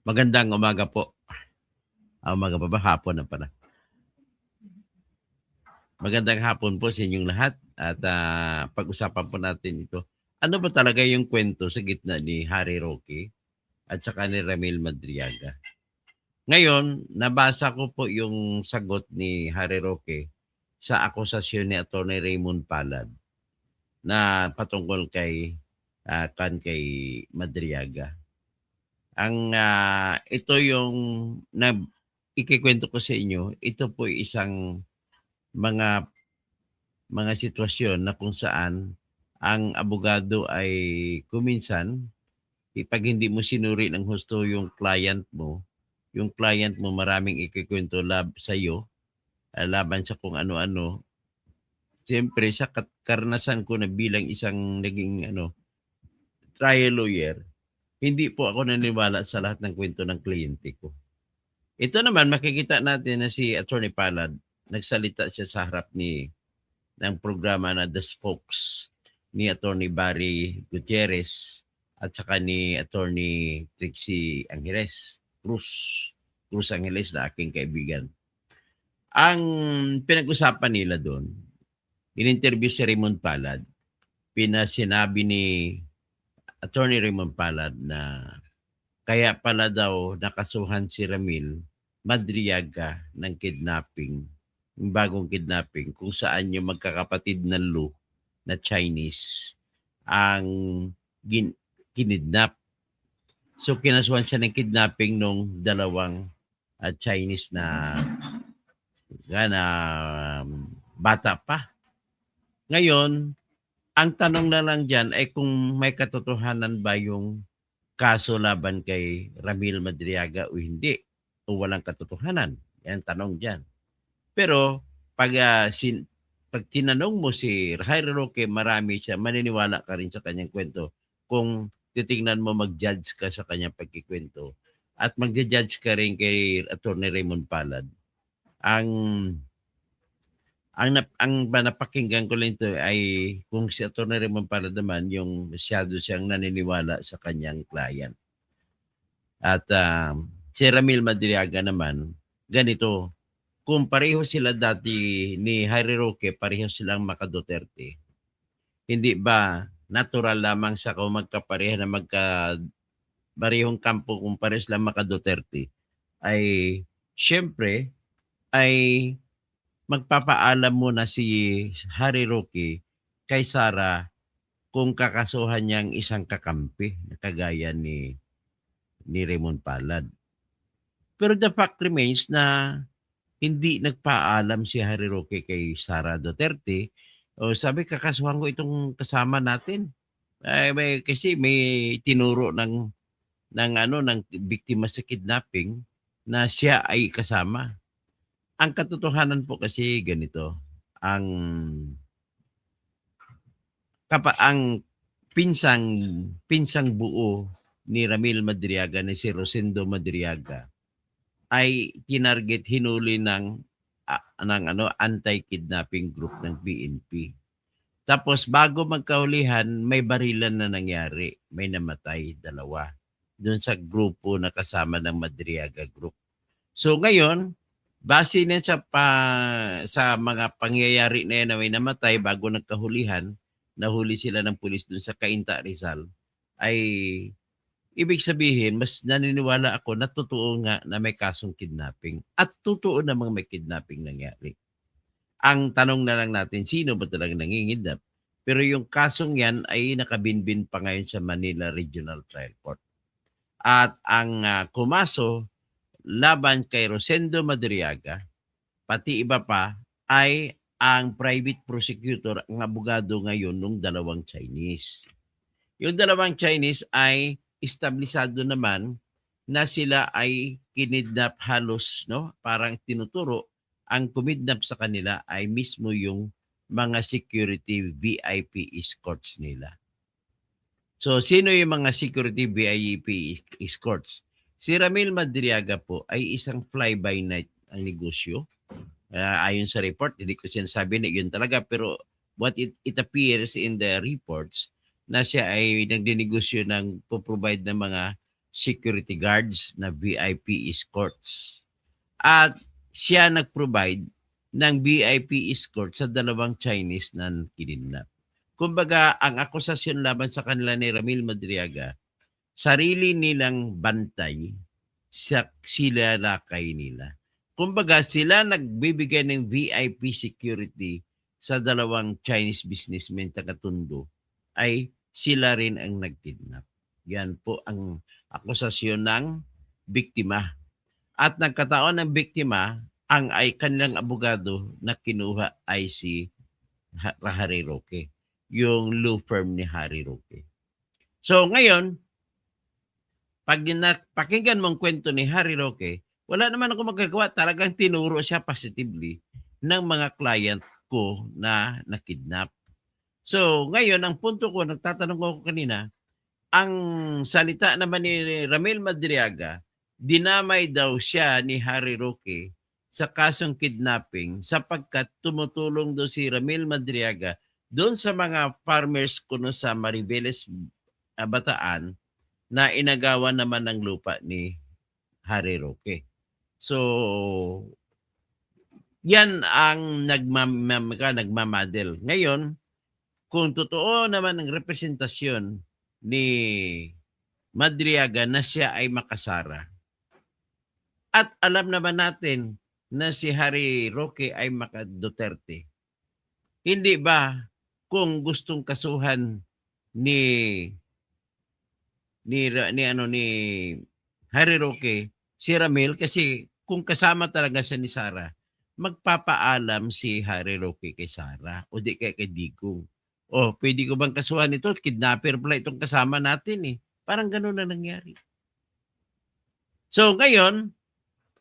Magandang umaga po. Umaga pa ba? Hapon na pala. Magandang hapon po sa inyong lahat at pag-usapan po natin ito. Ano ba talaga yung kwento sa gitna ni Harry Roque at saka ni Ramil Madriaga? Ngayon, nabasa ko po yung sagot ni Harry Roque sa akusasyon ni Atty. Raymond Palad na patungkol kay Madriaga. Ito yung na ikikwento ko sa inyo, ito po isang mga sitwasyon na kung saan ang abogado ay kuminsan, pag hindi mo sinuri ng husto yung client mo maraming ikikwento sa iyo, laban sa kung ano-ano. Siyempre sa karanasan ko na bilang isang naging trial lawyer, hindi po ako naniwala sa lahat ng kwento ng kliyente ko. Ito naman, makikita natin na si Attorney Palad, nagsalita siya sa harap ng programa na The Spokes ni Attorney Barry Gutierrez at saka ni Attorney Trixie Angeles, Cruz Angeles na aking kaibigan. Ang pinag-usapan nila doon, in-interview si Raymond Palad, sinabi ni Attorney Raymond Palad na kaya pala daw nakasuhan si Ramil Madriaga ng kidnapping, yung bagong kidnapping, kung saan yung magkakapatid na Lu na Chinese ang kinidnap. So kinasuhan siya ng kidnapping nung dalawang Chinese na bata pa. Ngayon, ang tanong na lang dyan ay kung may katotohanan ba yung kaso laban kay Ramil Madriaga o hindi, o walang katotohanan. Yan tanong dyan. Pero pag tinanong mo si Harry Roque, marami siya, maniniwala ka rin sa kanyang kwento kung titingnan mo, mag-judge ka sa kanyang pagkikwento at mag-judge ka rin kay Attorney Raymond Palad. Ang napakinggan ko lang ito ay kung si Atty. Raymond Palad naman, yung masyado siyang naniniwala sa kanyang client. At si Ramil Madriaga naman, ganito, kung pareho sila dati ni Harry Roque, pareho silang Maka-Duterte, hindi ba natural lamang sa kung magkapareha na parehong kampo kung pareho silang Maka-Duterte, ay syempre ay magpapaalam muna si Harry Roque kay Sara kung kakasuhan niyang isang kakampi na kagaya ni Raymond Palad. Pero the fact remains na hindi nagpaalam si Harry Roque kay Sara Duterte. O sabi, kakasuhan ko itong kasama natin. Kasi may tinuro ng biktima sa kidnapping na siya ay kasama. Ang katotohanan po kasi ganito, ang pinsang buo ni Ramil Madriaga na si Rosendo Madriaga ay hinuli ng anti-kidnapping group ng PNP. Tapos bago magkahulihan, may barilan na nangyari, may namatay, 2 doon sa grupo na kasama ng Madriaga group. So ngayon, base na sa mga pangyayari na yan na may namatay bago nagkahulihan, nahuli sila ng pulis dun sa Cainta, Rizal, ay ibig sabihin, mas naniniwala ako na totoo nga na may kasong kidnapping at totoo namang may kidnapping nangyari. Ang tanong na lang natin, sino ba talaga nangingidnap? Pero yung kasong yan ay nakabinbin pa ngayon sa Manila Regional Trial Court. At ang kumaso laban kay Rosendo Madriaga, pati iba pa, ay ang private prosecutor, ang abogado ngayon ng 2 Chinese. Yung 2 Chinese ay establisado naman na sila ay kinidnap halos, parang tinuturo, ang kumidnap sa kanila ay mismo yung mga security VIP escorts nila. So, sino yung mga security VIP escorts? Si Ramil Madriaga po ay isang fly-by-night ang negosyo. Ayon sa report, hindi ko sinasabi na yun talaga, pero what it appears in the reports na siya ay nagdinegosyo ng provide ng mga security guards na VIP escorts. At siya nag-provide ng VIP escort sa dalawang Chinese na kidnap. Kumbaga, ang akusasyon laban sa kanila ni Ramil Madriaga, sarili nilang bantay, sila lakay nila. Kumbaga, sila nagbibigay ng VIP security sa dalawang Chinese businessmen taga-Tondo, ay sila rin ang nagkidnap. Yan po ang akusasyon ng biktima. At nagkataon ng biktima, ang ay kanilang abogado na kinuha ay si Harry Roque, yung law firm ni Harry Roque. So ngayon, pag pakinggan mong kwento ni Harry Roque, wala naman ako magagawa. Talagang tinuro siya positively ng mga client ko na nakidnap. So ngayon, ang punto ko, nagtatanong ko kanina, ang salita naman ni Ramil Madriaga, dinamay daw siya ni Harry Roque sa kasong kidnapping sapagkat tumutulong daw si Ramil Madriaga doon sa mga farmers kuno sa Mariveles, Bataan, na inagawan naman ng lupa ni Harry Roque. So, yan ang nagmamadel. Ngayon, kung totoo naman ang representasyon ni Madriaga na siya ay makasara, at alam naman natin na si Harry Roque ay maka-Duterte, hindi ba kung gustong kasuhan ni Harry Roque si Ramil, kasi kung kasama talaga siya ni Sara, magpapaalam si Harry Roque kay Sara o di kay Digong. O, pwede ko bang kasuhan ito? Kidnapper pala itong kasama natin eh. Parang ganun na nangyari. So ngayon,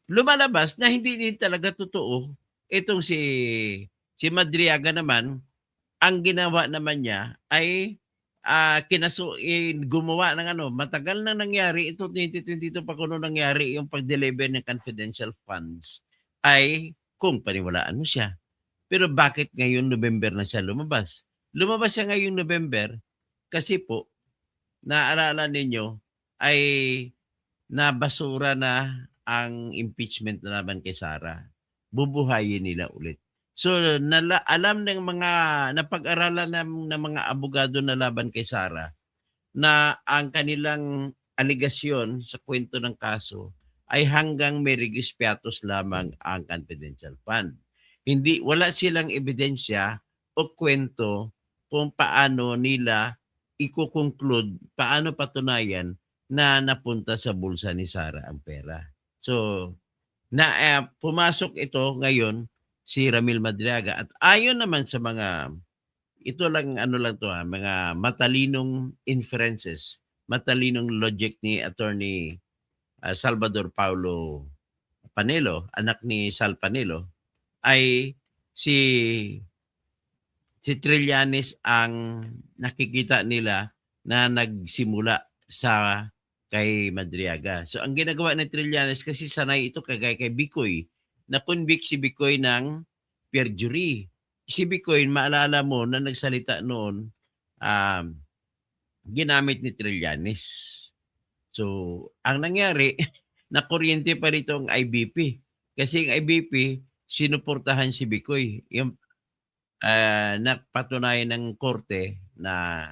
lumalabas na hindi din talaga totoo itong si Madriaga naman. Ang ginawa naman niya ay gumawa ng matagal na nangyari ito, 2022 pa kuno nangyari yung pag-deliver ng confidential funds, ay kung paniwalaan mo siya. Pero bakit ngayon November na siya lumabas? Lumabas siya ngayong November kasi po, naalala ninyo, ay nabasura na ang impeachment na naman kay Sara. Bubuhayin nila ulit. So, alam ng mga napag-aralan ng mga abogado na laban kay Sara na ang kanilang aligasyon sa kwento ng kaso ay hanggang may regis piatos lamang ang confidential fund. Wala silang ebidensya o kwento kung paano nila i-conclude, paano patunayan na napunta sa bulsa ni Sara ang pera. So, pumasok ito ngayon si Ramil Madriaga, at ayon naman sa mga, ito lang mga matalinong inferences, matalinong logic ni Attorney Salvador Paulo Panelo, anak ni Sal Panelo, ay si Trillanes ang nakikita nila na nagsimula sa kay Madriaga. So ang ginagawa ng Trillanes, kasi sanay ito kagaya kay Bicoy, na-convict si Bicoy ng perjury. Si Bicoy, maalala mo na nagsalita noon, ginamit ni Trillanes. So ang nangyari, nakuryente pa rito ang IBP. Kasi ang IBP, sinuportahan si Bicoy. Yung napatunayan ng korte na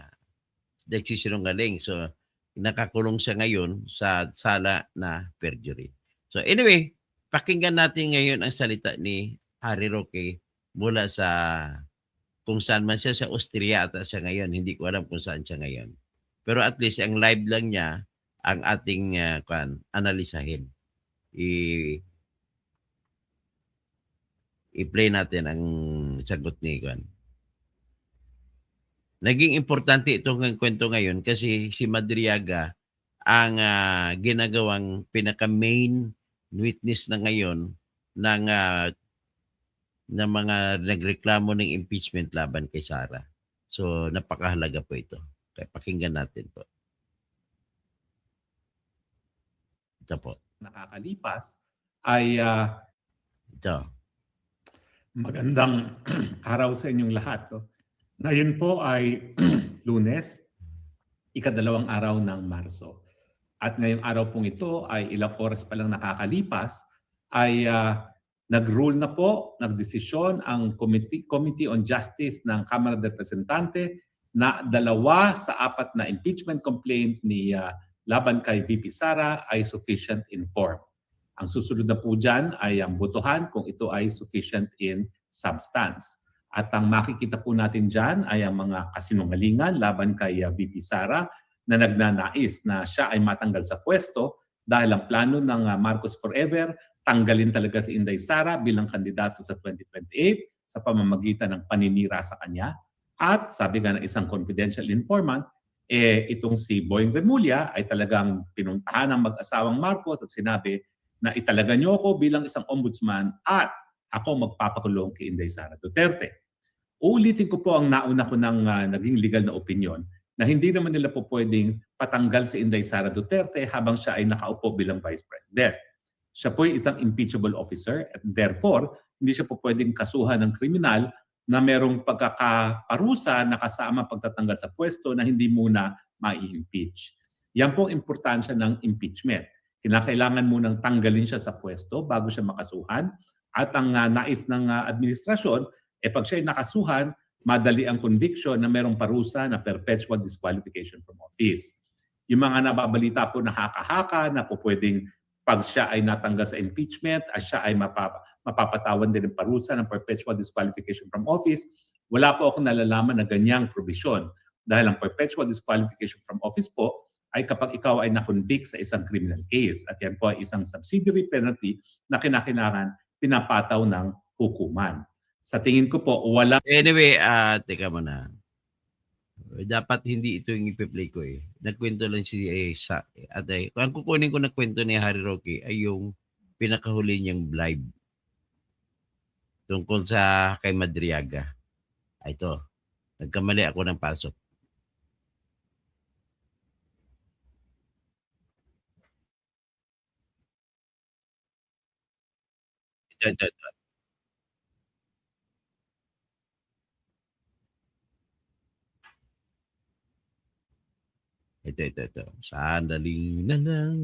nagsisinungaling. So, nakakulong siya ngayon sa sala na perjury. So, anyway, pakinggan natin ngayon ang salita ni Harry Roque mula sa kung saan man siya, sa Austria at siya ngayon. Hindi ko alam kung saan siya ngayon. Pero at least, ang live lang niya ang ating analisahin. I-play natin ang sagot ni Juan. Naging importante itong kwento ngayon kasi si Madriaga ang ginagawang pinaka-main witness na ngayon ng mga nagreklamo ng impeachment laban kay Sara. So napakahalaga po ito. Kaya pakinggan natin po. Ito po. Nakakalipas ay ito. Magandang araw sa inyong lahat. Ngayon po ay Lunes, 2 araw ng Marso. at ngayong araw pong ito ay ilang oras pa lang nakakalipas, ay nag-rule na po, nagdesisyon ang Committee on Justice ng Kamara de Representante na 2 sa 4 na impeachment complaint ni laban kay VP Sara ay sufficient in form. Ang susunod na po dyan ay ang botohan kung ito ay sufficient in substance. At ang makikita po natin dyan ay ang mga kasinungalingan laban kay VP Sara na nagnanais na siya ay matanggal sa pwesto dahil ang plano ng Marcos Forever tanggalin talaga si Inday Sara bilang kandidato sa 2028 sa pamamagitan ng paninira sa kanya. At sabi nga ng isang confidential informant, itong si Boying Remulla ay talagang pinuntahan ng mag-asawang Marcos at sinabi na italaga niyo ako bilang isang ombudsman at ako magpapakulong kay Inday Sara Duterte. Uulitin ko po ang nauna ko ng naging legal na opinion na hindi naman nila po pwedeng patanggal si Inday Sara Duterte habang siya ay nakaupo bilang Vice President. Siya po ay isang impeachable officer at therefore hindi siya po pwedeng kasuhan ng kriminal na merong pagkakaparusa na kasama pagtatanggal sa pwesto na hindi muna mai-impeach. Yan po ang importansya ng impeachment. Kinakailangan munang tanggalin siya sa pwesto bago siya makasuhan at ang nais ng administrasyon, pag siya ay nakasuhan, madali ang conviction na merong parusa na perpetual disqualification from office. Yung mga nababalita po na haka-haka na po pwedeng pag siya ay natanggal sa impeachment at siya ay mapapatawan din ng parusa ng perpetual disqualification from office, wala po akong nalalaman na ganyang provision. Dahil ang perpetual disqualification from office po ay kapag ikaw ay na-convict sa isang criminal case at yan po ay isang subsidiary penalty na kinakailangan pinapataw ng hukuman. Sa tingin ko po, wala... Anyway, teka muna. Dapat hindi ito yung ipi-play ko eh. Nagkwento lang si ang kukunin ko na kwento ni Harry Roque ay yung pinakahuli niyang bribe tungkol sa kay Madriaga. Ito, nagkamali ako ng pasok. Ito. Ito. Sandali na lang.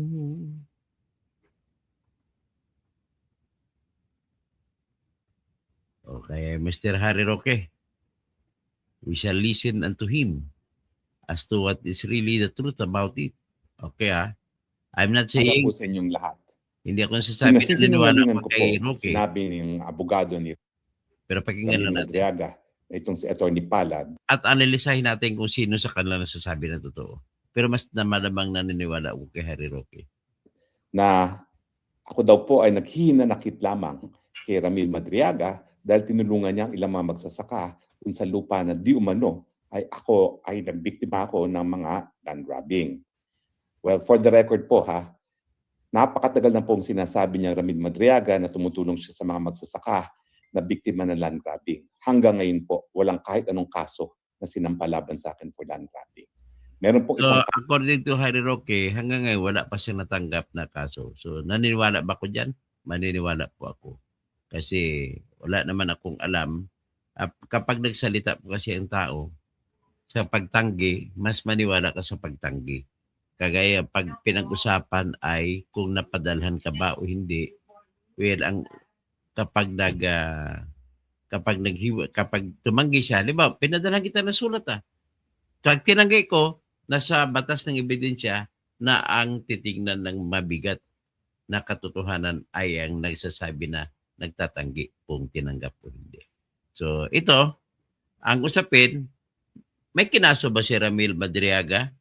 Okay, Mr. Harry Roque. We shall listen unto him as to what is really the truth about it. Okay I'm not Alam saying, po sa inyong lahat. hindi ako nagsasabi na naniwala Nasisinungalingan ako ko kay po, Roque. sinabi ng abogado ni Pero pakinggan Camille lang natin. Madriaga, na itong si Atty. Palad, At analisahin natin kung sino sa kanila nasasabi ng totoo. Pero mas na malamang naniniwala ako kay Harry Roque. na ako daw po ay naghihinanakit lamang kay Ramil Madriaga dahil tinulungan niya ang ilang mga magsasaka dun sa lupa na di umano ay ako ay nabiktima ako ng mga land grabbing. Well, for the record po napakatagal na pong sinasabi niya Ramil Madriaga na tumutulong siya sa mga magsasaka na biktima ng land grabbing. Hanggang ngayon po, walang kahit anong kaso na sinampalaban sa akin for land grabbing. Meron po So, isang according to Harry Roque, hanggang ngayon wala pa siyang natanggap na kaso. So, naniniwala ba ako dyan? Maniniwala po ako. Kasi wala naman akong alam. Kapag nagsalita po kasi ang tao, sa pagtanggi, mas maniwala ka sa pagtanggi. Kagaya pag pinag-usapan ay kung napadalhan ka ba o hindi. Well, kapag tumanggi siya, di ba, pinadala kita ng sulat Pag tinanggi ko, nasa batas ng ebidensya na ang titingnan ng mabigat na katotohanan ay ang nagsasabi na nagtatanggi kung tinanggap o hindi. So ito, ang usapin, may kinaso ba si Ramil Madriaga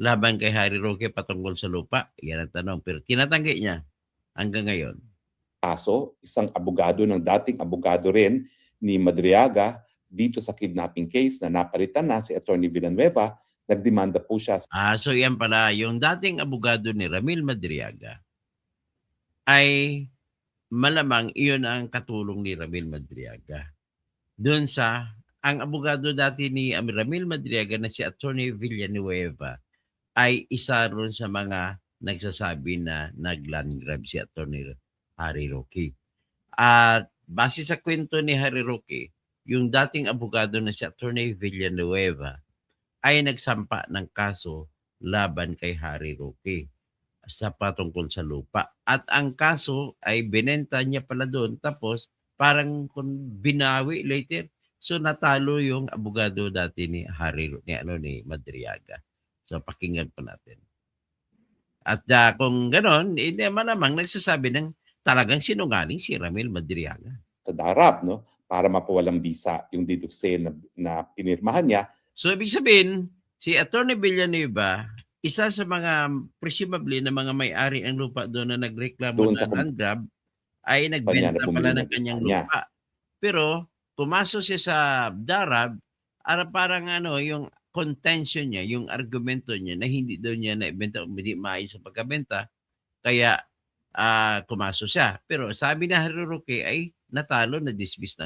laban kay Harry Roque patungkol sa lupa? Yan ang tanong. Pero tinatanggi niya hanggang ngayon. kaso, isang abogado ng dating abogado rin ni Madriaga dito sa kidnapping case na napalitan na si Atty. Villanueva, nagdemanda po siya So yan pala, yung dating abogado ni Ramil Madriaga ay malamang iyon ang katulong ni Ramil Madriaga. Doon sa, ang abogado dati ni Ramil Madriaga na si Atty. Villanueva ay isa ron sa mga nagsasabi na nag-land grab si Atty. Harry Roque. At base sa kwento ni Harry Roque, yung dating abogado na si Atty. Villanueva ay nagsampa ng kaso laban kay Harry Roque. sa patungkol sa lupa. At ang kaso ay binenta niya pala doon tapos parang kung binawi later. So natalo yung abogado dati ni ni Madriaga. So pakinggan po natin. At kung ganon, hindi malamang nagsasabi ng talagang sinungaling si Ramil Madriaga. sa DARAP, no? Para mapawalang bisa yung deed of sale na pinirmahan niya. So ibig sabihin, si Atty. Villanueva, isa sa mga presumably na mga may-ari ng lupa doon na nagreklamo Doon na sa land grab ay kanya nagbenta na bumili pala ng ng kanyang lupa niya. lupa. Pero pumasok siya sa DARAB, parang yung contention niya, yung argumento niya na hindi daw niya naibenta o hindi maayos sa pagkabenta, kaya kumaso siya. Pero sabi na Harry Roque ay natalo, na-dismiss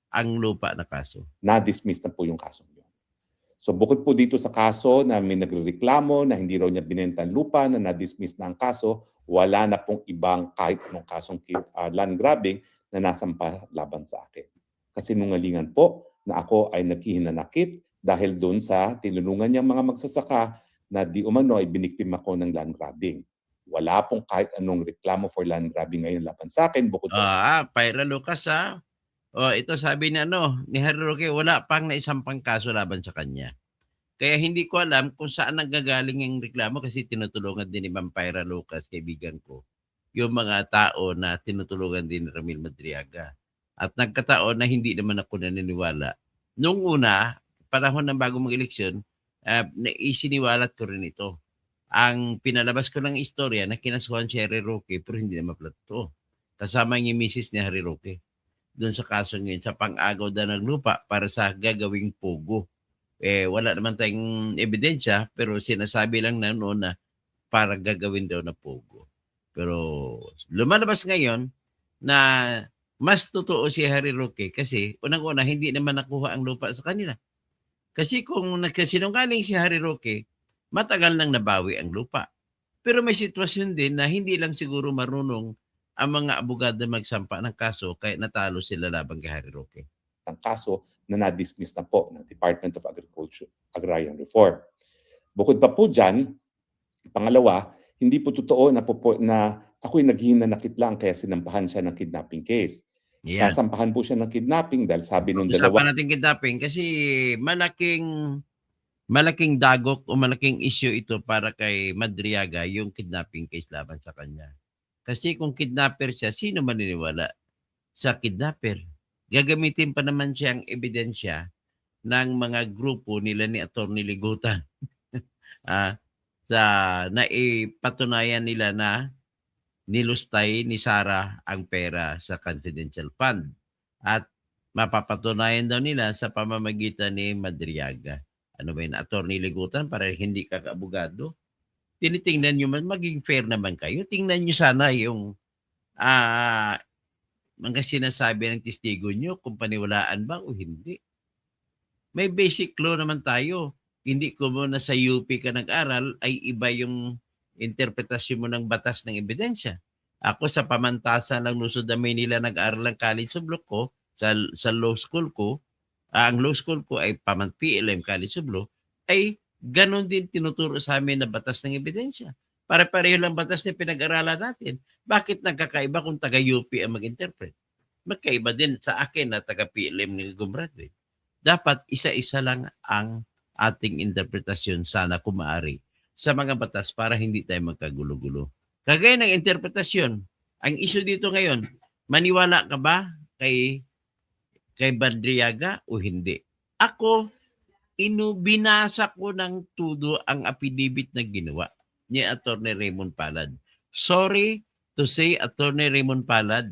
ang lupa na kaso. Na-dismiss na po yung kaso niyo. So bukod po dito sa kaso na may nagrereklamo na hindi raw niya binenta ang lupa, na na-dismiss na ang kaso, wala na pong ibang kahit anong kasong land grabbing na nasampa laban sa akin. Kasinungalingan po na ako ay naghihinanakit dahil doon sa tinulungan niyang mga magsasaka na di umano ay biniktima ko ng land grabbing. Wala pong kahit anong reklamo for land grabbing ngayon laban sa akin bukod sa Pyra Lucas ito sabi ni Harry Roque, wala pang naisampang kaso laban sa kanya. Kaya hindi ko alam kung saan nanggagaling yung reklamo kasi tinutulungan din ni Ma'am Pyra Lucas, kaibigan ko, yung mga tao na tinutulungan din ni Ramil Madriaga. At nagkataon na hindi naman ako naniniwala. Nung una, panahon ng bagong mag-eleksyon, isiniwalat ko rin ito. Ang pinalabas ko ng istorya na kinasuhan si Harry Roque pero hindi na maplato. Kasama yung misis ni Harry Roque doon sa kaso ngayon sa pang-agaw daw ng lupa para sa gagawing pogo. Wala naman tayong ebidensya pero sinasabi lang na noon na para gagawin daw na pogo. Pero lumalabas ngayon na mas totoo si Harry Roque kasi unang-una hindi naman nakuha ang lupa sa kanila. Kasi kung nagkasinungaling si Harry Roque, matagal nang nabawi ang lupa. Pero may sitwasyon din na hindi lang siguro marunong ang mga abogado magsampa ng kaso kaya natalo sila laban kay Harry Roque. ang kaso na na-dismiss na po ng Department of Agriculture, Agrarian Reform. Bukod pa po dyan, pangalawa, hindi po totoo na ako'y naghihinanakit lang kaya sinampahan siya ng kidnapping case. Yan. Nasampahan po siya ng kidnapping dahil sabi nung dalawa, Usapan natin kidnapping kasi malaking dagok o malaking issue ito para kay Madriaga yung kidnapping case laban sa kanya. Kasi kung kidnapper siya, sino maniniwala sa kidnapper? Gagamitin pa naman siyang ebidensya ng mga grupo nila ni Atty. Ligutan sa naipatunayan nila na nilustay ni Sara ang pera sa confidential fund at mapapatunayan daw nila sa pamamagitan ni Madriaga. Ano ba yun? Atty. Ligutan para hindi ka kaabogado? Tinitingnan nyo man, maging fair naman kayo. Tingnan nyo sana yung mga sinasabi ng testigo nyo kung paniwalaan ba o hindi. May basic law naman tayo. Hindi ko mo na sa UP ka nag-aral ay iba yung interpretasyon mo ng batas ng ebidensya. Ako sa pamantasan ng Luzon de Manila nag-aral ng College of Law ko, sa law school ko, ang law school ko ay PLM College of Law, ay ganon din tinuturo sa amin na batas ng ebidensya. Pare-pareho lang batas na pinag-aralan natin. Bakit nagkakaiba kung taga-UP ang mag-interpret? Magkaiba din sa akin na taga-PLM ni gumraduate. Dapat isa-isa lang ang ating interpretasyon sana kung maaari sa mga batas para hindi tayo magkagulo-gulo. Kagaya ng interpretasyon, ang issue dito ngayon, maniwala ka ba kay Madriaga o hindi? Ako, binasa ko ng tudo ang affidavit na ginawa ni Atty. Raymond Palad. Sorry to say, Atty. Raymond Palad,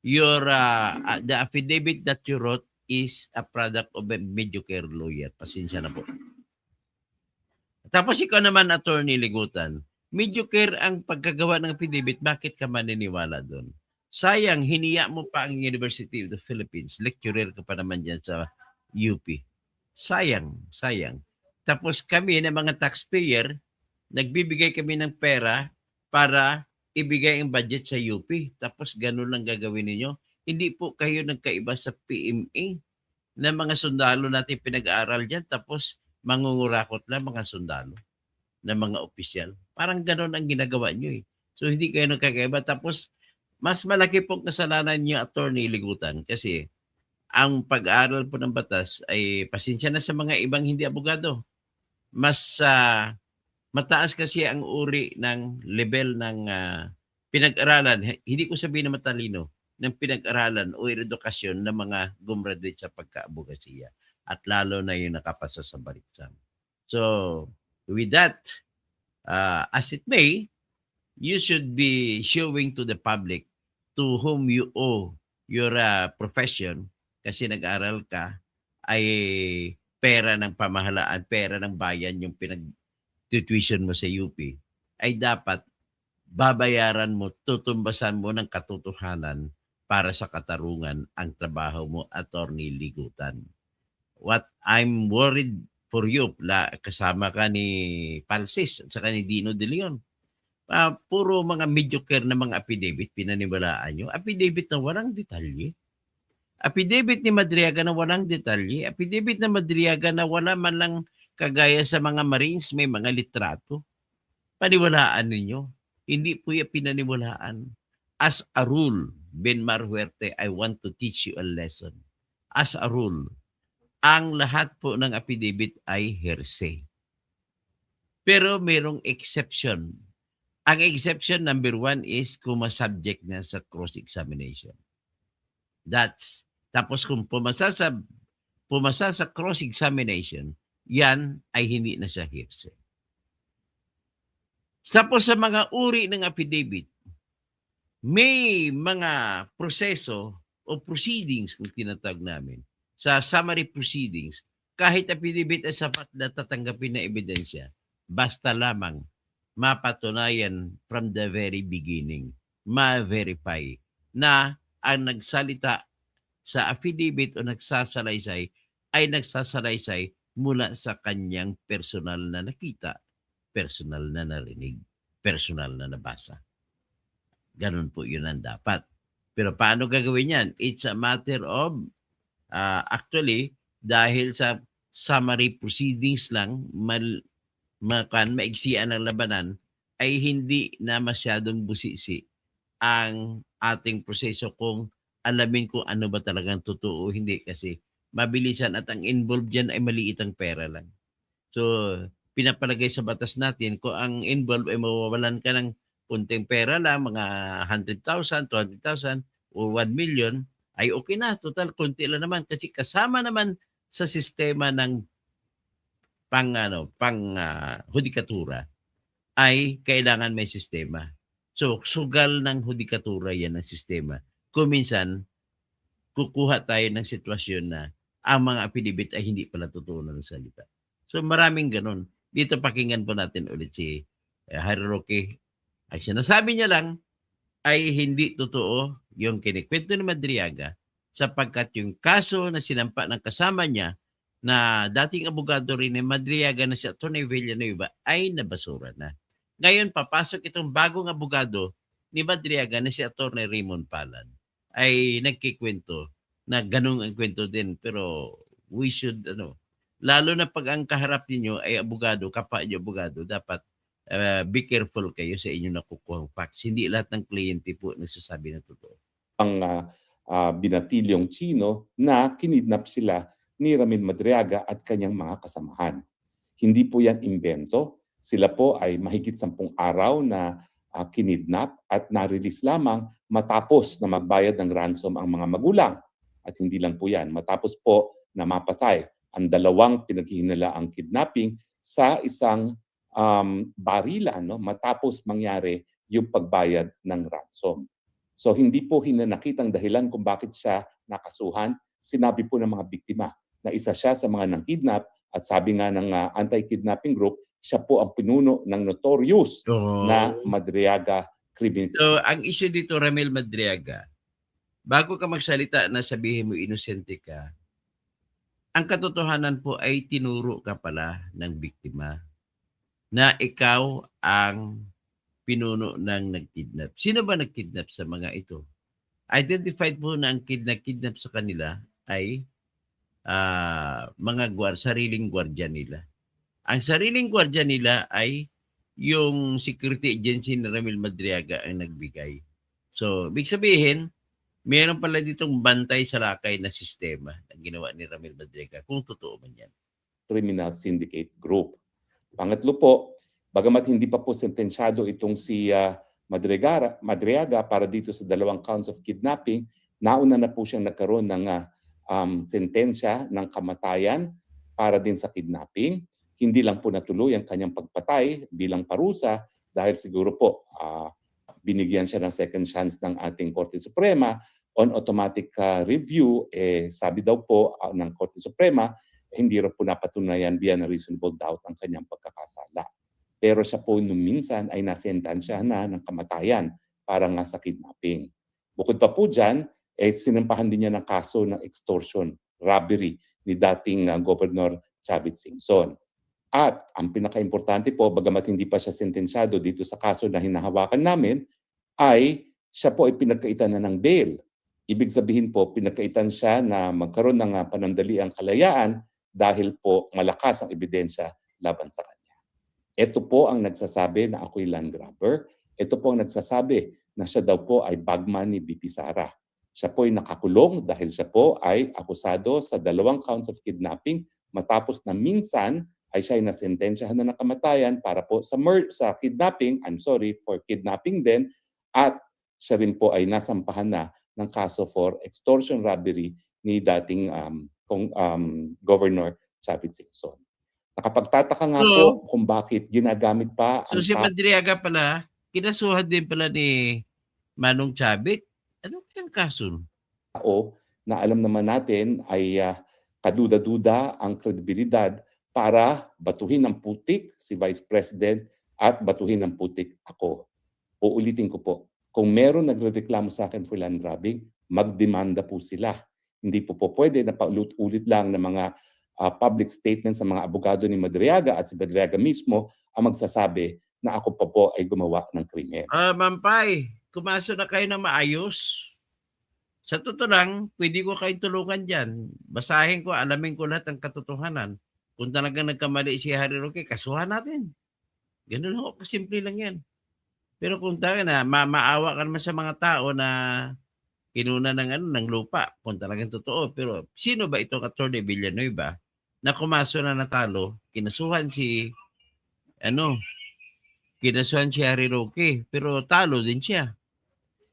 the affidavit that you wrote is a product of a mediocre lawyer. Pasensya na po. Tapos ikaw naman, Atty. Ligutan, mediocre ang pagkagawa ng affidavit, bakit ka maniniwala doon? Sayang, hiniya mo pa ang University of the Philippines. Lecturer ka pa naman dyan sa UP. Sayang. Tapos kami na mga taxpayer, nagbibigay kami ng pera para ibigay ang budget sa UP. Tapos ganun lang gagawin ninyo. Hindi po kayo nagkaiba sa PMA na mga sundalo natin pinag-aaral dyan. Tapos mangungurakot lang mga sundalo. ng mga opisyal. Parang ganon ang ginagawa nyo eh. So hindi kayo nagkakaiba. Tapos mas malaki pong kasalanan niyo, Attorney Ligutan, kasi ang pag-aaral po ng batas ay pasensya na sa mga ibang hindi abogado. Mas mataas kasi ang uri ng level ng pinag-aralan. Hindi ko sabihin na matalino, ng pinag-aralan o edukasyon ng mga gumraduate sa pagka-abogasiya. At lalo na yung nakapasa sa bar exam. So, with that, as it may, you should be showing to the public to whom you owe your profession kasi nag-aral ka ay pera ng pamahalaan, pera ng bayan yung pinag-tuition mo sa UP, ay dapat babayaran mo, tutumbasan mo ng katotohanan para sa katarungan ang trabaho mo, Attorney Ligutan. What I'm worried for you, kasama ka ni Palsis at saka ni Dino De Leon. Puro mga mediocre na mga affidavit pinaniwalaan nyo. Affidavit na walang detalye. Affidavit ni Madriaga na walang detalye. Affidavit na Madriaga na wala man lang kagaya sa mga Marines, may mga litrato. Paniwalaan ninyo. Hindi po yung pinaniwalaan. As a rule, Benmar Huerte, I want to teach you a lesson. As a rule, ang lahat po ng affidavit ay hearsay. Pero merong exception. Ang exception number 1 is kung masubject na sa cross-examination. Tapos kung pumasa sa cross-examination, yan ay hindi na sa hearsay. Tapos sa mga uri ng affidavit, may mga proseso o proceedings kung tinatawag namin. Sa summary proceedings, kahit affidavit ay sapat na tatanggapin na ebidensya, basta lamang mapatunayan from the very beginning, ma-verify na ang nagsalita sa affidavit o nagsasalaysay ay nagsasalaysay mula sa kanyang personal na nakita, personal na narinig, personal na nabasa. Ganun po yun ang dapat. Pero paano gagawin yan? It's a matter of, actually, dahil sa summary proceedings lang, maiksian ang labanan, ay hindi na masyadong busisi ang ating proseso kung alamin kung ano ba talagang totoo o hindi kasi mabilisan at ang involved dyan ay maliit ang pera lang. So, pinapalagay sa batas natin kung ang involved ay mawawalan ka ng kunting pera lang, mga 100,000, 200,000 o 1 million, ay okay na. Total, kunti lang naman kasi kasama naman sa sistema ng hudikatura ay kailangan may sistema. So, sugal ng hudikatura yan ang sistema. Kung minsan, kukuha tayo ng sitwasyon na ang mga affidavit ay hindi pala totoo ng salita. So, maraming ganun. Dito pakinggan po natin ulit si Harry Roque. Ay sinasabi niya lang ay hindi totoo yung kinikwento ni Madriaga sapagkat yung kaso na sinampa ng kasama niya na dating abogado rin ni Madriaga na si Atty. Villanueva ay nabasura na. Ngayon, papasok itong bagong abogado ni Madriaga na si Atty. Raymond Palad ay nagkikwento na ganun ang kwento din. Pero we should, lalo na pag ang kaharap ninyo ay abogado, kapwa niyo abogado, dapat be careful kayo sa inyong nakukuhang facts. Hindi lahat ng kliyente po nagsasabi na totoo. Ang binatilyong Chino na kinidnap sila ni Ramil Madriaga at kanyang mga kasamahan. Hindi po yan imbento. Sila po ay mahigit 10 araw na kinidnap at na-release lamang matapos na magbayad ng ransom ang mga magulang. At hindi lang po yan, matapos po na mapatay ang 2 pinaghihinalaang kidnapping sa isang barilan, matapos mangyari yung pagbayad ng ransom. So hindi po hinanakit ang dahilan kung bakit siya nakasuhan. Sinabi po ng mga biktima na isa siya sa mga nang-kidnap at sabi nga ng anti-kidnapping group, siya po ang pinuno ng notorious na Madriaga criminal. So ang issue dito, Ramil Madriaga, bago ka magsalita na sabihin mo inosente ka, ang katotohanan po ay tinuro ka pala ng biktima na ikaw ang pinuno ng nagkidnap. Sino ba nagkidnap sa mga ito? Identified po na ang kidnap sa kanila ay sariling gwardiya nila. Ang sariling gwardiya nila ay yung security agency ni Ramil Madriaga ang nagbigay. So, ibig sabihin, meron pala ditong bantay sa lakay na sistema na ginawa ni Ramil Madriaga, kung totoo man yan. Criminal Syndicate Group. Pangatlo po, bagamat hindi pa po sentensyado itong si Madriaga para dito sa 2 counts of kidnapping, nauna na po siyang nagkaroon ng sentensya ng kamatayan para din sa kidnapping. Hindi lang po natuloy ang kanyang pagpatay bilang parusa dahil siguro po binigyan siya ng second chance ng ating Korte Suprema on automatic review. Sabi daw po ng Korte Suprema, hindi rin po napatunayan beyond a reasonable doubt ang kanyang pagkakasala. Pero siya po nung minsan ay nasentansya na ng kamatayan para nga sa kidnapping. Bukod pa po dyan, sinampahan din niya ng kaso ng extortion, robbery ni dating Governor Chavit Singson. At ang pinaka-importante po, bagamat hindi pa siya sentensyado dito sa kaso na hinahawakan namin, ay siya po ay pinagkaitan na ng bail. Ibig sabihin po, pinagkaitan siya na magkaroon ng panandaliang kalayaan dahil po malakas ang ebidensya laban sa kanya. Ito po ang nagsasabi na ako'y land grabber. Ito po ang nagsasabi na siya daw po ay bagman ni BP Sara. Siya po ay nakakulong dahil siya po ay akusado sa 2 counts of kidnapping matapos na minsan ay siya ay nasentensyahan na ng kamatayan para po sa kidnapping, for kidnapping din, at siya rin po ay nasampahan na ng kaso for extortion robbery ni dating Governor Chavit Singson. Nakapagtataka nga po kung bakit ginagamit pa So si Madriaga pala, kinasuhan din pala ni Manong Chavit. Ano kayang kaso? Tao na alam naman natin ay kaduda-duda ang kredibilidad para batuhin ng putik si Vice President at batuhin ng putik ako. Uulitin ko po, kung meron nagrereklamo sa akin for land grabbing, magdemanda po sila. Hindi po pwede na paulit-ulit lang ng mga public statements sa mga abogado ni Madriaga at si Madriaga mismo ang magsasabi na ako pa po ay gumawa ng krimen. Mampay, kumaso na kayo na maayos. Sa totoo lang, pwede ko kayong tulungan dyan. Basahin ko, alamin ko lahat ng katotohanan. Kung talagang nagkamali si Harry Roque, kasuhan natin. Ganun lang, kasimple lang yan. Pero kung talaga na maawa ka naman sa mga tao na kinuna ng lupa, kung talagang totoo. Pero sino ba itong Atty. Villanueva na kumaso na natalo, kinasuhan si Harry Roque, pero talo din siya.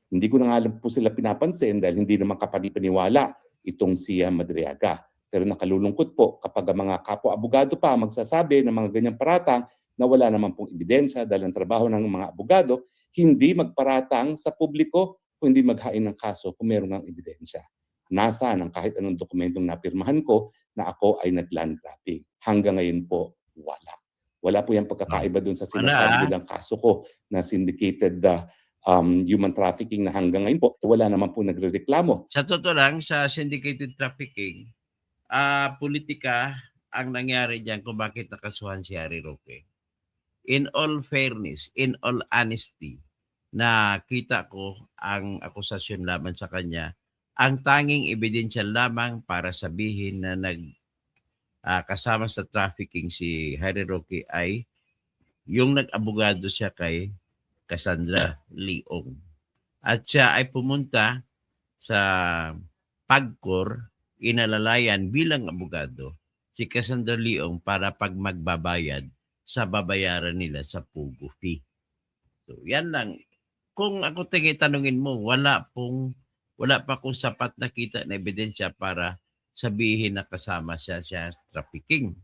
Hindi ko na nga alam po sila pinapansin dahil hindi naman kapanipaniwala itong si Madriaga. Pero nakalulungkot po kapag ang mga kapwa-abogado pa magsasabi ng mga ganyang paratang na wala naman pong ebidensya dahil ang trabaho ng mga abogado, hindi magparatang sa publiko kung hindi maghain ng kaso kung meron ng ebidensya. Nasaan ang kahit anong dokumentong napirmahan ko na ako ay nag-land grabbing. Hanggang ngayon po, wala. Wala po yung pagkakaiba dun sa sinasabi nilang kaso ko na syndicated human trafficking na hanggang ngayon po, wala naman po nagrereklamo. Sa totoo lang, sa syndicated trafficking, politika ang nangyari diyan kung bakit nakasuhan si Harry Roque. In all fairness, in all honesty, nakita ko ang akusasyon laban sa kanya. Ang tanging ebidensya lamang para sabihin na kasama sa trafficking si Harry Roque ay yung nag-abogado siya kay Cassandra Leong. At siya ay pumunta sa PAGCOR, inalalayan bilang abogado si Cassandra Leong para pag magbabayad sa babayaran nila sa Pugo fee. So yan lang. Kung ako tanungin mo, wala pa kung sapat na kita na ebidensya para sabihin na kasama siya sa trafficking.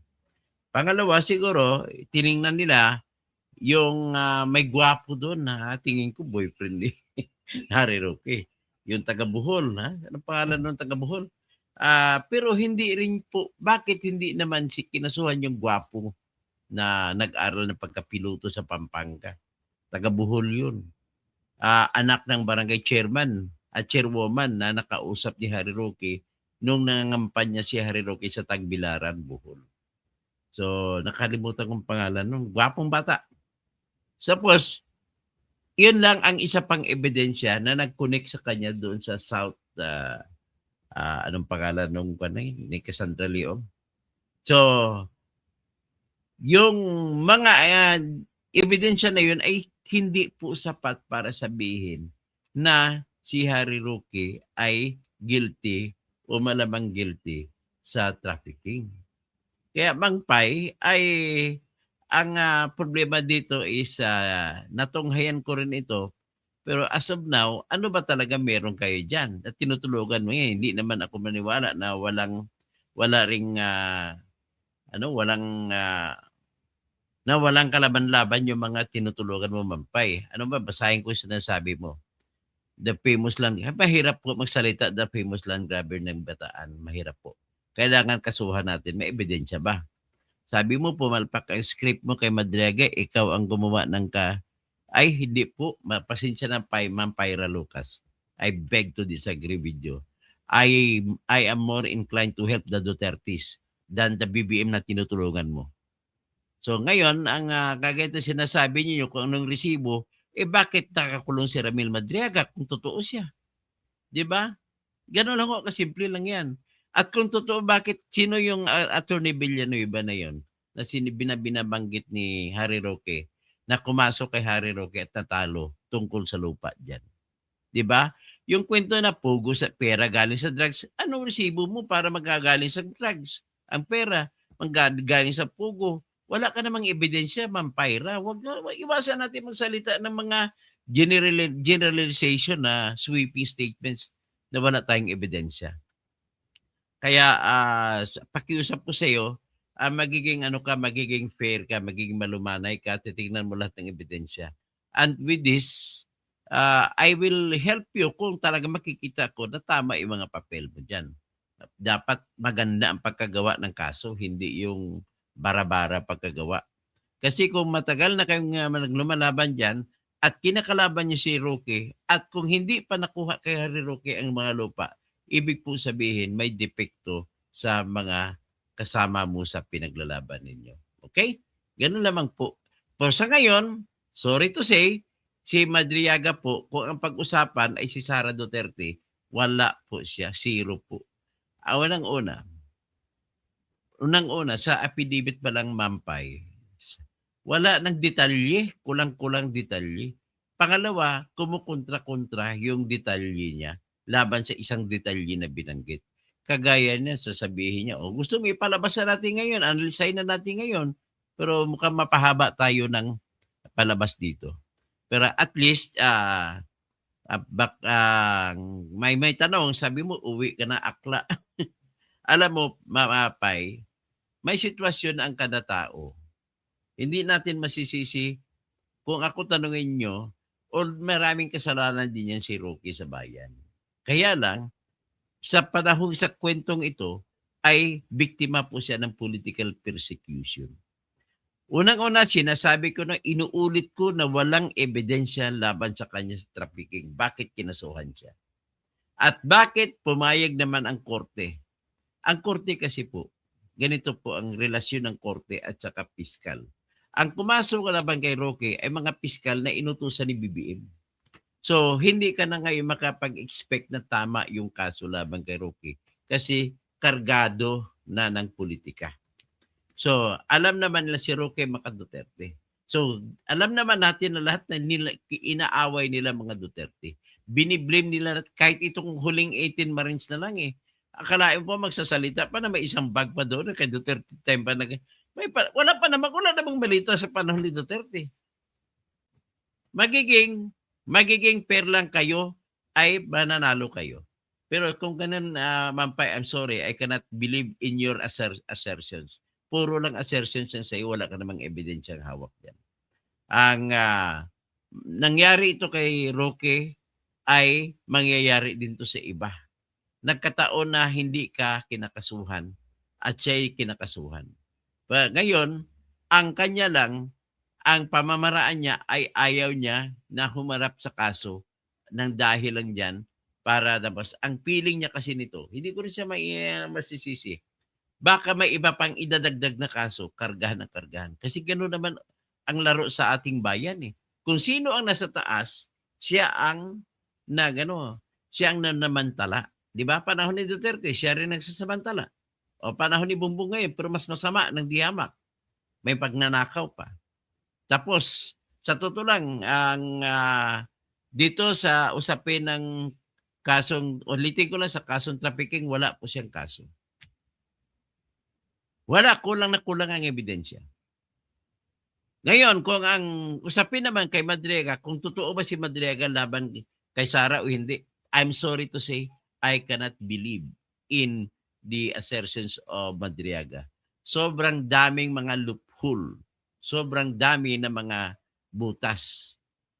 Pangalawa, siguro, tiningnan nila yung may gwapo doon na tingin ko boyfriend ni Harry Roque. Yung taga Bohol. Anong pangalan ng taga Bohol? Pero hindi rin po, bakit hindi naman si kinasuhan yung gwapo na nag-aral ng pagkapiloto sa Pampanga? Taga Bohol yun. Anak ng barangay chairman at chairwoman na nakausap ni Harry Roque nung nangangampanya si Harry Roque sa Tagbilaran, Bohol. So, nakalimutan kong pangalan nung gwapong bata. Suppose, yun lang ang isa pang ebidensya na nag-connect sa kanya doon sa South, anong pangalan nung ni Cassandra Leong. So, yung mga ebidensya na yun ay hindi po sapat para sabihin na si Harry Roque ay guilty o malamang guilty sa trafficking. Kaya Mang Pai ay ang problema dito is natunghayan ko rin ito. Pero as of now, ano ba talaga meron kayo diyan? At tinutulugan mo yan. Hindi naman ako maniwala na wala ring walang kalaban-laban yung mga tinutulugan mo, Mampay. Ano ba, basahin ko yung sinasabi mo. The famous land, mahirap po magsalita, the famous land grabber ng Bataan. Mahirap po. Kailangan kasuhan natin. May ebidensya ba? Sabi mo, pumalpak ang script mo kay Madriaga, ikaw ang gumawa ng ay, hindi po. Pasensya na, Ma'am Pyra Lucas. I beg to disagree with you. I am more inclined to help the Dutertes than the BBM na tinutulungan mo. So ngayon, ang kagaya na sinasabi niyo kung anong resibo, bakit nakakulong si Ramil Madriaga kung totoo siya? Di ba? Ganun lang ako, kasimple lang yan. At kung totoo, bakit sino yung Attorney Villanueva na yon na binabanggit ni Harry Roque na kumasok kay Harry Roque at natalo tungkol sa lupa dyan? Di ba? Yung kwento na pugo sa pera galing sa drugs, anong resibo mo para magagaling sa drugs? Ang pera, galing sa pugo. Wala ka namang ebidensya, Ma'am Pyra. Wag iwasan natin magsalita ng mga generalization na sweeping statements na wala tayong ebidensya. Kaya pakiusap ko sa iyo, magiging magiging fair ka, magiging malumanay ka, titingnan mo lahat ng ebidensya. And with this, I will help you kung talaga makikita ko na tama yung mga papel mo dyan. Dapat maganda ang pagkagawa ng kaso, hindi yung bara-bara pagkagawa. Kasi kung matagal na kayong lumalaban dyan at kinakalaban niyo si Roque at kung hindi pa nakuha kay Harry Roque ang mga lupa, ibig po sabihin may depekto sa mga kasama mo sa pinaglalaban ninyo. Okay? Ganun lamang po. Pero sa ngayon, sorry to say, si Madriaga po, kung ang pag-usapan ay si Sara Duterte, wala po siya. Zero po. Unang-una, sa affidavit pa lang, Mampay, wala ng detalye, kulang-kulang detalye. Pangalawa, kumukontra-kontra yung detalye niya laban sa isang detalye na binanggit. Kagaya niya, sasabihin niya, gusto mo ipalabas na natin ngayon, analysein na natin ngayon, pero mukhang mapahaba tayo ng palabas dito. Pero at least, may tanong, sabi mo, uwi ka na akla. Alam mo, Mapay, may sitwasyon ang kada tao. Hindi natin masisisi kung ako tanungin nyo, maraming kasalanan din yan si Roque sa bayan. Kaya lang, sa panahon sa kwentong ito, ay biktima po siya ng political persecution. Unang-una, sinasabi ko na inuulit ko na walang ebidensya laban sa kanya sa trafficking. Bakit kinasuhan siya? At bakit pumayag naman ang korte? Ang korte kasi po, ganito po ang relasyon ng korte at saka piskal. Ang pumasok laban kay Roque ay mga piskal na inutusan ni BBM. So, hindi ka na ngayon makapag-expect na tama yung kaso laban kay Roque kasi kargado na ng politika. So, alam naman nila si Roque Duterte. So, alam naman natin na lahat na inaaway nila mga Duterte. Biniblame nila kahit itong huling 18 Marines na lang eh. Akalain po magsasalita pa na may isang bag pa doon kay Duterte time pa wala namang balita sa panahon ni Duterte. Magiging fair lang kayo ay mananalo kayo. Pero kung ganun, Mampay, I'm sorry, I cannot believe in your assertions. Puro lang assertions yan sa'yo, wala ka namang ebidensyang hawak yan. Ang nangyari ito kay Roque ay mangyayari din to sa iba. Nagkataon na hindi ka kinakasuhan at siya'y kinakasuhan. Ngayon, ang kanya lang, ang pamamaraan niya ay ayaw niya na humarap sa kaso ng dahil lang dyan para dabas. Ang feeling niya kasi nito, hindi ko rin siya masisisi. Baka may iba pang idadagdag na kaso, kargahan ng kargahan. Kasi gano'n naman ang laro sa ating bayan eh. Kung sino ang nasa taas, siya ang nanamantala. Di ba? Panahon ni Duterte, siya rin nagsasamantala. O panahon ni Bongbong ngayon, pero mas masama ng dihamak. may pagnanakaw pa. Tapos, sa totoo lang, dito sa usapin ng ulitin ko lang sa kasong trafficking, wala po siyang kaso. Wala, kulang na kulang ang ebidensya. Ngayon, kung ang usapin naman kay Madriaga, kung totoo ba si Madriaga laban kay Sara o hindi, I'm sorry to say, I cannot believe in the assertions of Madriaga. Sobrang daming mga loophole. Sobrang dami na mga butas.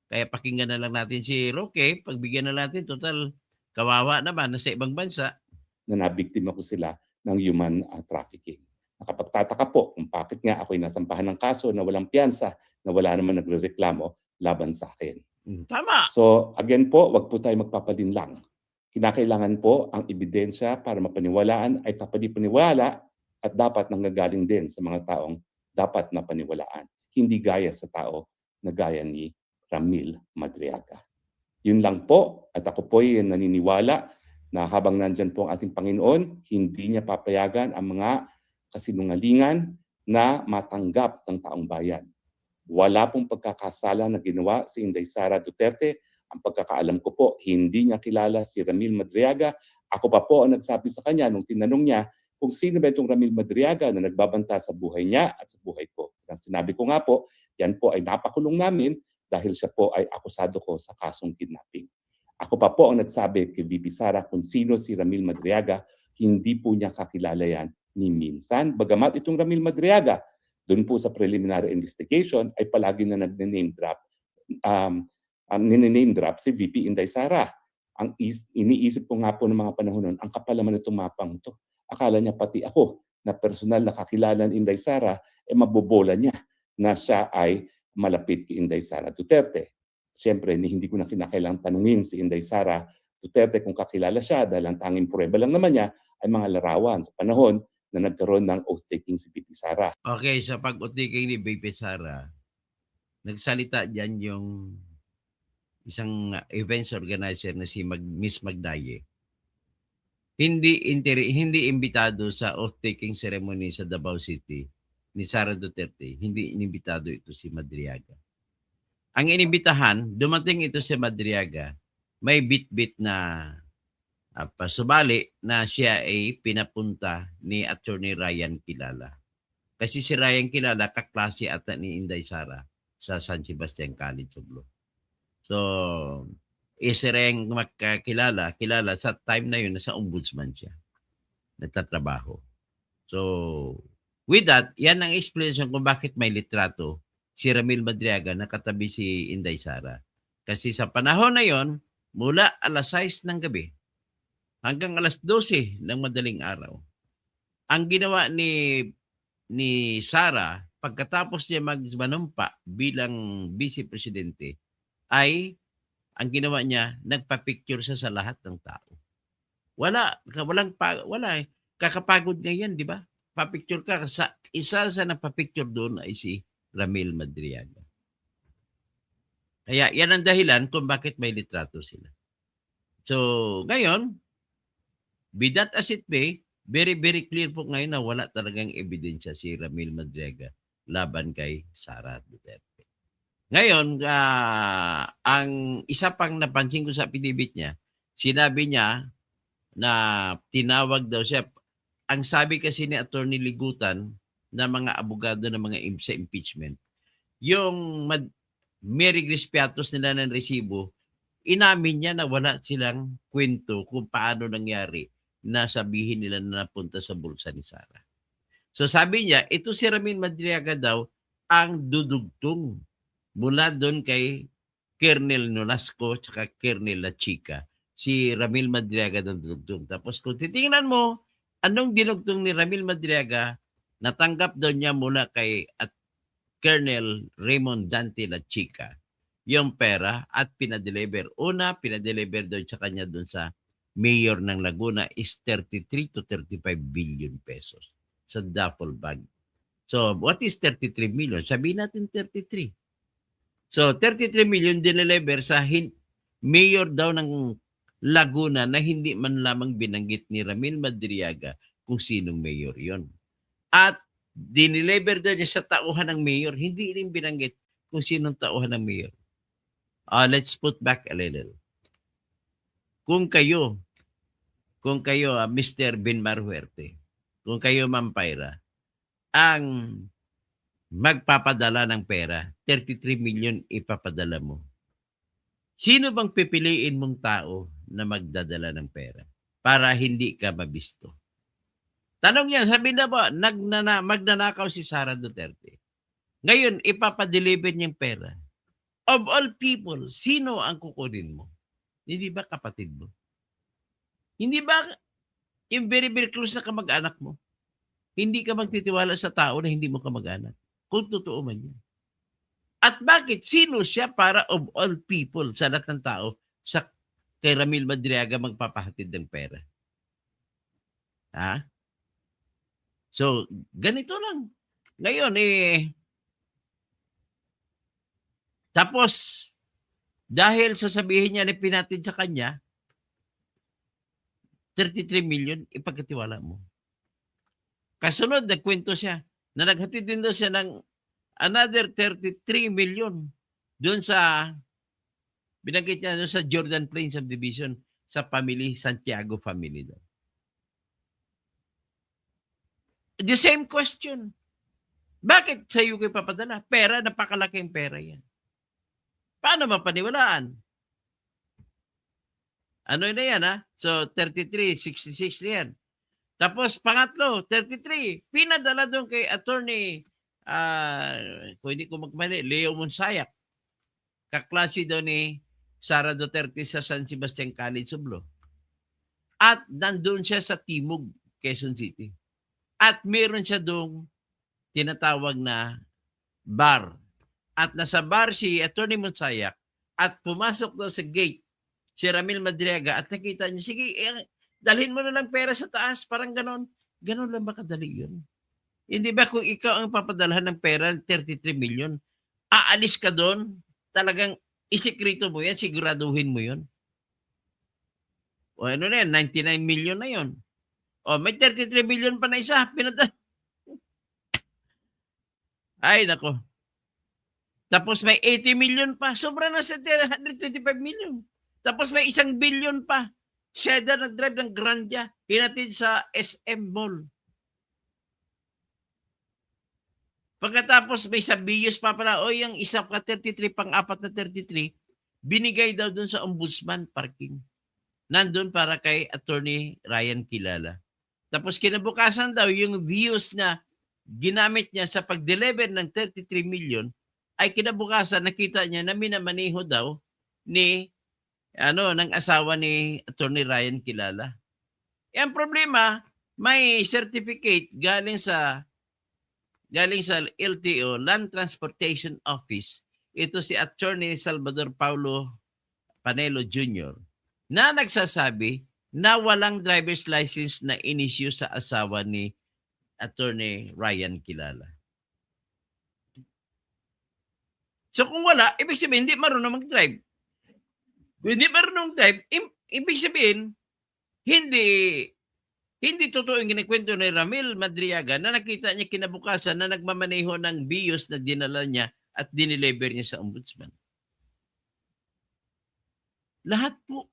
Kaya pakinggan na lang natin si Roque, pagbigyan na natin, total, kawawa naman, nasa ibang bansa. Na nabiktima ko sila ng human trafficking. Nakapagtataka po kung bakit nga ako'y nasampahan ng kaso na walang piyansa, na wala naman nagrereklamo laban sa akin. Tama. So again po, wag po tayo magpapalinlang. Kinakailangan po ang ebidensya para mapaniwalaan ay kapani-paniwala at dapat nanggagaling din sa mga taong dapat na paniwalaan. Hindi gaya sa tao na gaya ni Ramil Madriaga. Yun lang po, at ako po ay naniniwala na habang nandyan po ang ating Panginoon, hindi niya papayagan ang mga kasinungalingan na matanggap ng taong bayan. Wala pong pagkakasala na ginawa si Inday Sara Duterte. Ang pagkakaalam ko po, hindi niya kilala si Ramil Madriaga. Ako pa po ang nagsabi sa kanya nung tinanong niya kung sino ba itong Ramil Madriaga na nagbabanta sa buhay niya at sa buhay ko. Ang sinabi ko nga po, yan po ay napakulong namin dahil siya po ay akusado ko sa kasong kidnapping. Ako pa po ang nagsabi kay VP Sara kung sino si Ramil Madriaga, hindi po niya kakilala yan ni minsan. Bagamat itong Ramil Madriaga, doon po sa preliminary investigation ay palagi na nag-name drop si VP Inday Sara. Ang iniisip ko nga po ng mga panahon noon, ang kapal naman itong mapang ito. Akala niya pati ako na personal na kakilala ni Inday Sara, mabobola niya na siya ay malapit kay Inday Sara Duterte. Siyempre, hindi ko na kinakailangang tanungin si Inday Sara Duterte kung kakilala siya dahil ang tanging prueba lang naman niya ay mga larawan sa panahon na nagkaroon ng oath-taking si VP Sara. Okay, sa pag-oath-taking ni VP Sara, nagsalita dyan yung isang events organizer na si Miss Magdaye. Hindi imbitado sa oath-taking ceremony sa Davao City ni Sara Duterte. Hindi inimbitado ito si Madriaga. Ang inimbitahan, dumating ito si Madriaga, may bit-bit na pasubali na siya ay pinapunta ni Attorney Ryan Kilala. Kasi si Ryan Kilala, kaklase ata ni Inday Sara sa San Sebastian College of Law. So, isa rin kilala sa time na yun, nasa ombudsman siya. Nagtatrabaho. So, with that, yan ang explanation kung bakit may litrato si Ramil Madriaga nakatabi si Inday Sara. Kasi sa panahon na yon, mula alas 6 ng gabi hanggang alas 12 ng madaling araw, ang ginawa ni Sara pagkatapos niya magmanumpa bilang vice presidente ay ang ginawa niya, nagpa-picture siya sa lahat ng tao. Wala eh. Kakapagod niya yan, di ba? Pa-picture ka. Isa sa nagpa-picture doon ay si Ramil Madriaga. Kaya yan ang dahilan kung bakit may litrato sila. So, ngayon, be that as it may, very, very clear po ngayon na wala talagang ebidensya si Ramil Madriaga laban kay Sara Duterte. Ngayon, ang isa pang napansin ko sa affidavit niya, sinabi niya na tinawag daw siya. Ang sabi kasi ni Attorney Ligutan na mga abogado ng mga sa impeachment, yung Mary Grace Piatos nila ng resibo, inamin niya na wala silang kwento kung paano nangyari na sabihin nila na napunta sa bulsa ni Sara. So sabi niya, ito si Ramil Madriaga daw ang dudugtong mula doon kay Colonel Nolasco at Colonel La Chica. Si Ramil Madriaga ng dudugtong. Tapos kung titingnan mo, anong dinugtong ni Ramil Madriaga, natanggap daw niya mula kay Colonel Raymond Dante La Chica yung pera at pinadeliver. Una, pinadeliver daw sa kanya doon sa mayor ng Laguna is 33 to 35 billion pesos sa duffel bag. So, what is 33 million? Sabihin natin 33. So, 33 million dineliver sa mayor daw ng Laguna na hindi man lamang binanggit ni Ramil Madriaga kung sinong mayor yon. At dineliver daw niya sa tauhan ng mayor. Hindi rin binanggit kung sinong tauhan ng mayor. Let's put back a little. Kung kayo, Mr. Binmar Huerte, kung kayo, Ma'am Pyra, ang magpapadala ng pera, 33 million ipapadala mo. Sino bang pipiliin mong tao na magdadala ng pera para hindi ka mabisto? Tanong yan, sabi na ba, magnanakaw si Sara Duterte. Ngayon, ipapadeliver niyang pera. Of all people, sino ang kukunin mo? Hindi ba kapatid mo? Hindi ba yung very, very close na kamag-anak mo? Hindi ka magtitiwala sa tao na hindi mo kamag-anak. Kung totoo man yun. At bakit? Sino siya para of all people sa lahat ng tao sa kay Ramil Madriaga magpapahatid ng pera? Ha? So, ganito lang. Ngayon, tapos, dahil sasabihin niya na pinatid sa kanya, 33 million, ipagkatiwala mo. Kasunod, nagkwento siya na naghatid din daw siya ng another 33 million doon sa, binanggit niya doon sa Jordan Plains Subdivision sa family, Santiago family daw. The same question. Bakit sa iyo kayo papadala? Pera, napakalaking pera yan. Paano mapaniwalaan? Ano na yan, ha? So, 33, 66 na yan. Tapos, pangatlo, 33. Pinadala doon kay attorney, kung hindi ko magmali, Leo Monsayak. Kaklase doon ni Sara Duterte sa San Sebastian College of Law. At nandun siya sa Timog, Quezon City. At meron siya doong tinatawag na bar. At nasa bar si Attorney Monsayak at pumasok daw sa gate si Ramil Madriaga at nakita niya, sige, dalhin mo na lang pera sa taas, parang ganon. Ganon lang ba kadali yun? Hindi ba kung ikaw ang papadalhan ng pera, 33 million, aalis ka doon, talagang isikreto mo yan, siguraduhin mo yun. O ano na yan, 99 million na yun. O may 33 million pa na isa, pinadala. Ay, nako. Tapos may 80 million pa. Sobra na sa 125 million. Tapos may 1 billion pa. Siya na nag-drive ng Grandia. Hinatid sa SM Mall. Pagkatapos may sabiyos pa pala. O yung isa ka 33, pang-apat na 33, binigay daw dun sa ombudsman parking. Nandun para kay Attorney Ryan Kilala. Tapos kinabukasan daw yung views na ginamit niya sa pag-deliver ng 33 million ay kinabukasan nakita niya na minamaneho daw ni ng asawa ni Attorney Ryan Kilala. Ang problema, may certificate galing sa LTO, Land Transportation Office. Ito si Attorney Salvador Paulo Panelo Jr. na nagsasabi na walang driver's license na in-issue sa asawa ni Attorney Ryan Kilala. So kung wala, ibig sabihin, hindi marunong mag-drive. Kung hindi marunong drive, ibig sabihin, hindi totoo yung kinikwento ni Ramil Madriaga na nakita niya kinabukasan na nagmamaneho ng bios na dinala niya at dineliver niya sa ombudsman. Lahat po.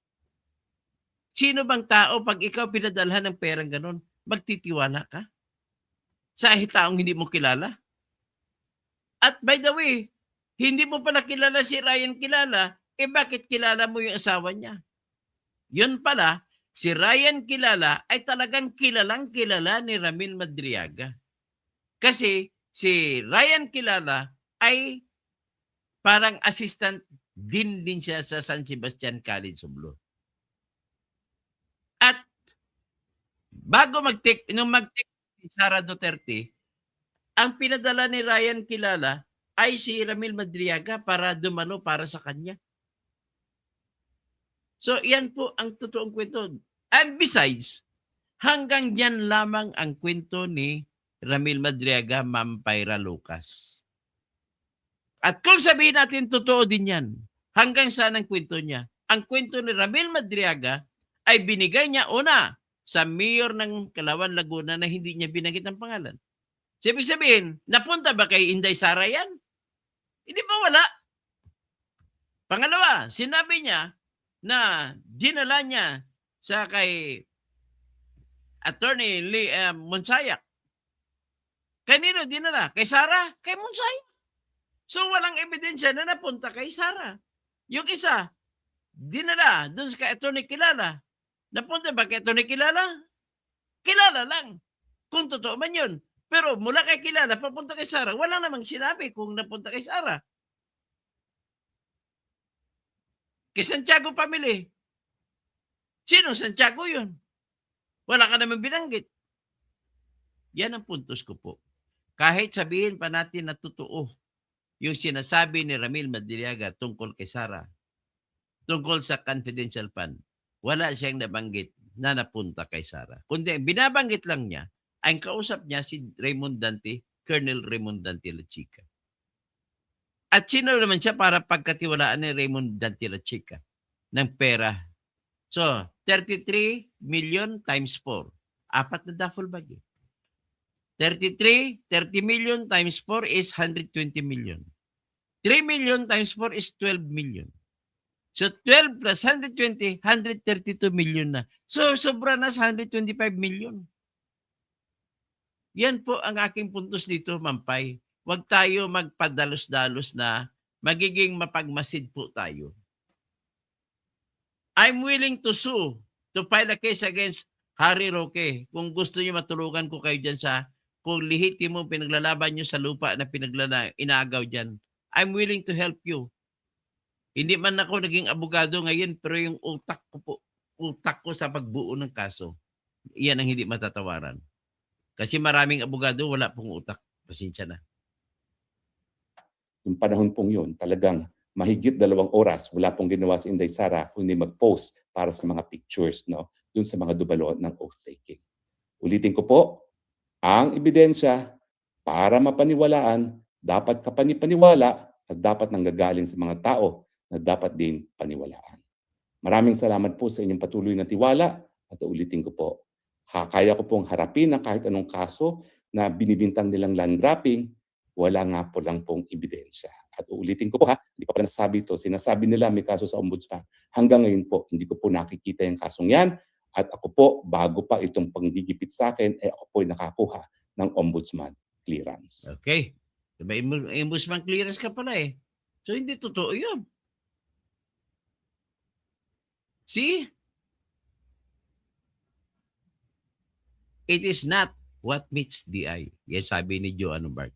Sino bang tao pag ikaw pinadalhan ng perang ganon, magtitiwala ka? Sa taong hindi mo kilala? At by the way, hindi mo pa nakilala si Ryan Kilala, bakit kilala mo yung asawa niya? Yun pala, si Ryan Kilala ay talagang kilalang kilala ni Ramil Madriaga. Kasi si Ryan Kilala ay parang assistant din siya sa San Sebastian College of Law. At bago nung mag-take si Sara Duterte, ang pinadala ni Ryan Kilala ay si Ramil Madriaga para dumalo para sa kanya. So, yan po ang totoong kwento. And besides, hanggang yan lamang ang kwento ni Ramil Madriaga, Ma'am Pyra Lucas. At kung sabihin natin totoo din yan, hanggang saan ang kwento niya? Ang kwento ni Ramil Madriaga ay binigay niya una sa mayor ng Kalawan, Laguna na hindi niya binanggit ang pangalan. Sabi sabihin, napunta ba kay Inday Sara yan? Hindi pa wala. Pangalawa, sinabi niya na dinala niya sa kay Attorney Lee Monsayak. Kanino dinala? Kay Sara? Kay Monsayak. So walang ebidensya na napunta kay Sara. Yung isa, dinala doon sa kay Attorney Kilala. Napunta ba kay Attorney Kilala? Kilala lang. Kung totoo man yun. Pero mula kay Kilala, papunta kay Sara, wala namang sinabi kung napunta kay Sara. Kay Santiago Family. Sino Santiago yun? Wala ka naman binanggit. Yan ang puntos ko po. Kahit sabihin pa natin na totoo yung sinasabi ni Ramil Madriaga tungkol kay Sara, tungkol sa confidential fund, wala siyang nabanggit na napunta kay Sara. Kundi binabanggit lang niya, ang kausap niya si Raymond Dante, Colonel Raymond Dante Lachica. At sino naman siya para pagkatiwalaan ni Raymond Dante Lachica ng pera? So, 33 million times 4. 4 na duffel bag. 30 million times 4 is 120 million. 3 million times 4 is 12 million. So 12 plus 120, 132 million na. So sobra na sa 125 million. Yan po ang aking puntos dito, Mampay. Huwag tayo magpadalos-dalos na magiging mapagmasid po tayo. I'm willing to sue, to file a case against Harry Roque. Kung gusto niyo matulungan ko kayo dyan sa, kung lehitimo pinaglalaban niyo sa lupa na inaagaw dyan, I'm willing to help you. Hindi man ako naging abogado ngayon, pero yung utak ko sa pagbuo ng kaso, iyan ang hindi matatawaran. Kasi maraming abogado, wala pong utak. Pasensya na. Yung panahon pong yun, talagang mahigit 2 oras, wala pong ginawa si Inday Sara kundi mag-post para sa mga pictures, no, dun sa mga dubalo ng oath-taking. Ulitin ko po, ang ebidensya para mapaniwalaan, dapat kapanipaniwala at dapat nanggagaling sa mga tao na dapat din paniwalaan. Maraming salamat po sa inyong patuloy na tiwala at ulitin ko po, kaya ko pong harapin ang kahit anong kaso na binibintang nilang land grabbing, wala nga po lang pong ebidensya. At uulitin ko po hindi ko pa nasabi ito, sinasabi nila may kaso sa ombudsman. Hanggang ngayon po, hindi ko po nakikita yung kasong yan. At ako po, bago pa itong panggigipit sa akin, ako po ay nakakuha ng ombudsman clearance. Okay. May ombudsman clearance ka pala eh. So hindi totoo yun. See? It is not what meets the eye. Yan sabi ni Joanne Bart.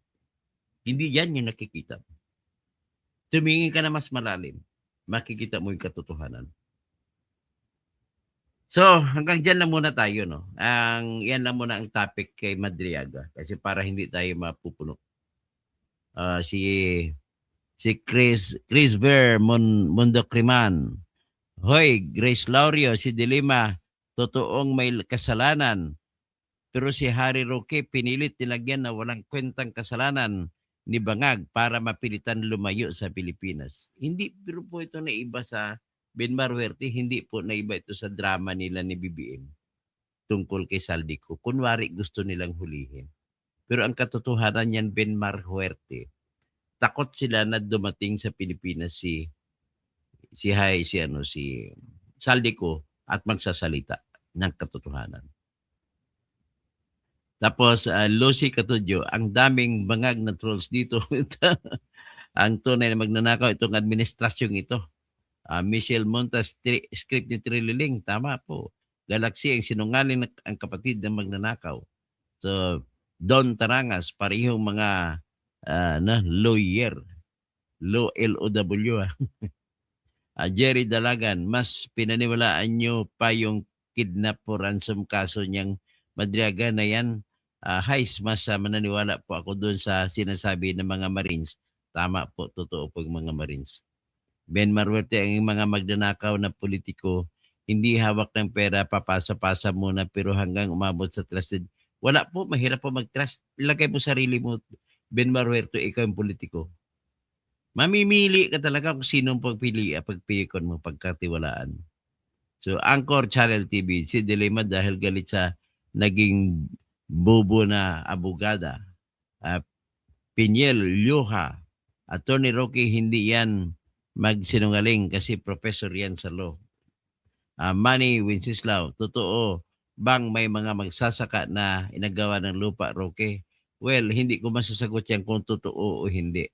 Hindi yan yung nakikita mo. Tumingin ka na mas malalim. Makikita mo yung katotohanan. So, hanggang dyan lang muna tayo, no? Yan lang muna ang topic kay Madriaga. Kasi para hindi tayo mapupuno. Si Chris Bear Mondocriman. Hoy, Grace Laurio, si Dilima, totoong may kasalanan. Pero si Harry Roque pinilit nilagyan na walang kwentang kasalanan ni Bangag para mapilitan lumayo sa Pilipinas. Hindi pero po ito naiba sa Benmar Huerte, hindi po naiba ito sa drama nila ni BBM tungkol kay Saldico. Kunwari gusto nilang hulihin. Pero ang katotohanan niyan, Benmar Huerte, takot sila na dumating sa Pilipinas si Saldico at magsasalita ng katotohanan. Tapos, Lucy Catudyo, ang daming bangag na trolls dito. Ang tunay na magnanakaw, itong administrasyong ito. Michelle Montas, script ni Trililing, tama po. Galaxy, ang sinungaling ang kapatid ng magnanakaw. So, Don Tarangas, parehong mga lawyer. L-O-W. Jerry Dalagan, mas pinaniwalaan nyo pa yung kidnap o ransom kaso niyang Madriaga na yan. Mas mananiwala po ako doon sa sinasabi ng mga Marines. Tama po, totoo po yung mga Marines. Benmar Huerte, ang mga magnanakaw na politiko, hindi hawak ng pera, papasa-pasa muna pero hanggang umabot sa trusted. Wala po, mahirap po mag-trust. Ilagay mo sarili mo, Benmar Huerte, ikaw yung politiko. Mamimili ka talaga kung sinong pagpilikan mo, pagkatiwalaan. So, Anchor Channel TV, si Dilema dahil galit sa naging bobo na abogada. ah, Piniel, Luha, Attorney Roque, hindi yan magsinungaling kasi professor yan sa law. Manny Wenceslao, totoo bang may mga magsasaka na inagawa ng lupa, Roque? Well, hindi ko masasagot yan kung totoo o hindi.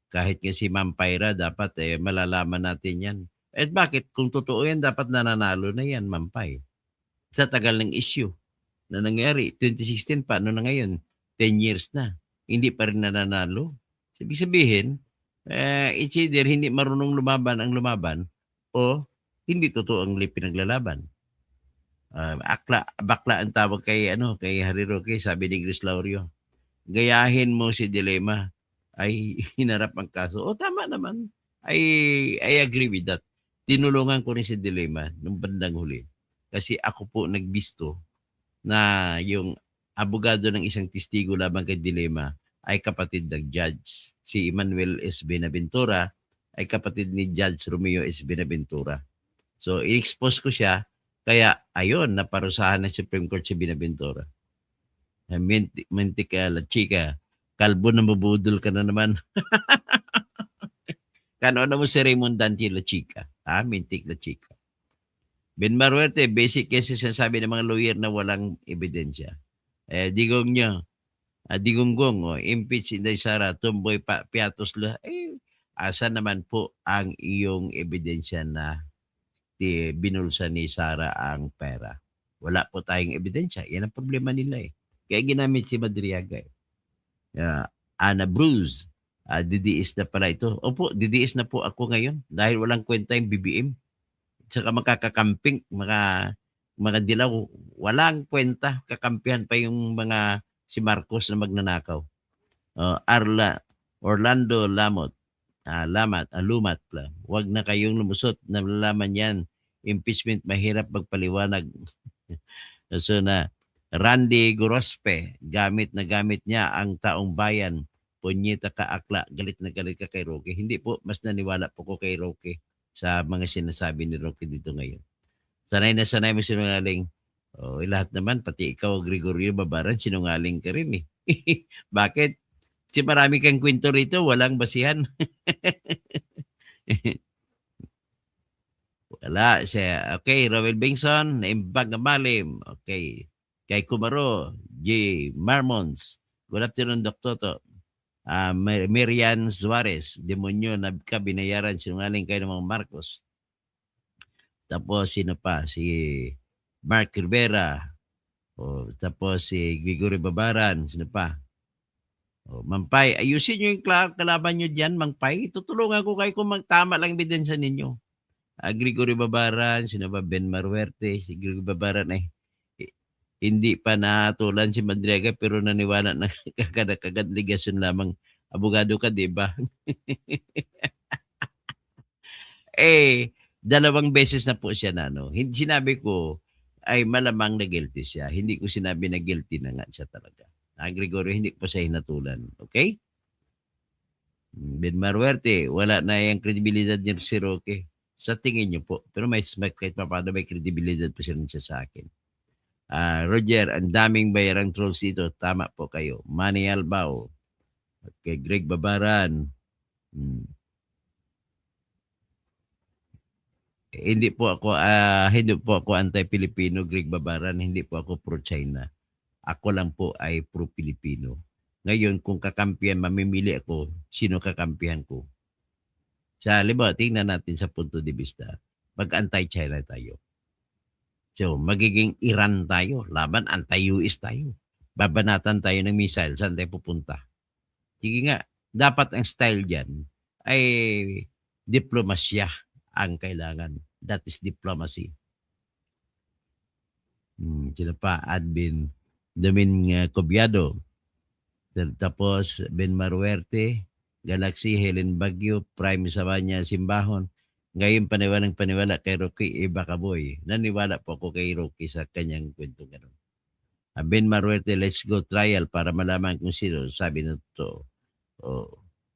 Kahit nga si Ma'am Pyra, dapat malalaman natin yan. At bakit? Kung totoo yan, dapat nananalo na yan, Ma'am Py. Sa tagal ng issue na nangyari, 2016 pa, ano na ngayon? 10 years na. Hindi pa rin nananalo. Ibig sabihin, it's either hindi marunong lumaban ang lumaban o hindi totoo ang pinaglalaban. Bakla ang tawag kay Harry Roque, sabi ni Gris Laurio. Gayahin mo si Dilema ay hinarap ang kaso. O tama naman. I agree with that. Tinulungan ko rin si Dilema nung bandang huli. Kasi ako po nagbisto na yung abogado ng isang testigo labang kay Dilema ay kapatid ng judge. Si Emmanuel S. Benaventura ay kapatid ni Judge Romeo S. Benaventura. So, i-expose ko siya. Kaya, ayun, naparusahan ng Supreme Court si Benaventura. Mintik la chika. Kalbo na mabudol ka na naman. Kano na mo si Raymond Dante la chika. Mintik la chika. Ben Maruerte, basic cases ang sabi ng mga lawyer na walang ebidensya. Digong nyo, digonggong, impeach Inday Sara, tumboy piatos la. Asa naman po ang iyong ebidensya na binulsa ni Sara ang pera? Wala po tayong ebidensya. Yan ang problema nila eh. Kaya ginamit si Madriaga eh. Ana Bruce, DDS na pala ito. Opo, DDS na po ako ngayon dahil walang kwenta yung BBM. Saka makakakamping, mga dilaw, walang kwenta. Kakampihan pa yung mga si Marcos na magnanakaw. Orlando Lamot, Lumat pala. Huwag na kayong lumusot. Nalalaman yan. Impeachment, mahirap magpaliwanag. So na, Randy Gorospe, gamit niya ang taong bayan. Punyeta ka akla, galit na galit ka kay Roque. Hindi po, mas naniwala po ko kay Roque sa mga sinasabi ni Roque dito ngayon. Sanay na sanay mo sinungaling. Lahat naman, pati ikaw, Gregorio Babaran, sinungaling ka rin eh. Bakit? Kasi marami kang kwento rito, walang basihan. Wala siya. Okay, Rowel Bengson, naimbag na malim. Okay. Kay Kumaro, J. Marmons. Good afternoon, Dr. To. Miriam Suarez, demonyo na binayaran sinungaling kayo ng mga Marcos. Tapos sino pa? Si Mark Rivera. Tapos si Gregory Babaran. Sino pa? Mampay, ayusin nyo yung kalaban nyo dyan, Mampay. Tutulungan ko kayo kung magtama lang ebidensya ninyo. Gregory Babaran, sino ba? Ben Maruerte, si Gregory Babaran ay hindi pa natulan si Madriaga pero naniwala na kagad ligasyon lamang. Abogado ka, di ba? Dalawang beses na po siya na, sinabi ko ay malamang na guilty siya. Hindi ko sinabi na guilty na nga siya talaga. Gregorio, hindi ko pa siya hinatulan. Okay? Ben Maruerte, wala na yung kredibilidad niya si Roque. Sa tingin niyo po. Pero kahit paano may kredibilidad pa siya sa akin. Roger, ang daming bayarang trolls dito. Tama po kayo. Manny Albao. Okay, Greg Babaran. Hindi po ako anti-Pilipino, Greg Babaran. Hindi po ako pro-China. Ako lang po ay pro-Pilipino. Ngayon, kung kakampihan, mamimili ako, sino kakampihan ko? Tingnan natin sa punto de vista. Mag-anti-China tayo. So, magiging Iran tayo. Laban, anti-US tayo. Babanatan tayo ng missile. Saan tayo pupunta? Sige nga, dapat ang style dyan ay diplomasya ang kailangan. That is diplomacy. Sino pa? Admin Domin Cobiado. Tapos Ben Maruerte, Galaxy, Helen Baguio, Prime Sabanya, Simbahon. Ngayon paniwala kay Rocky Bakaboy. Naniwala po ako kay Rocky sa kanyang kwento gano'n. Ben Maruerte, let's go trial para malaman kung sino. Sabi na to.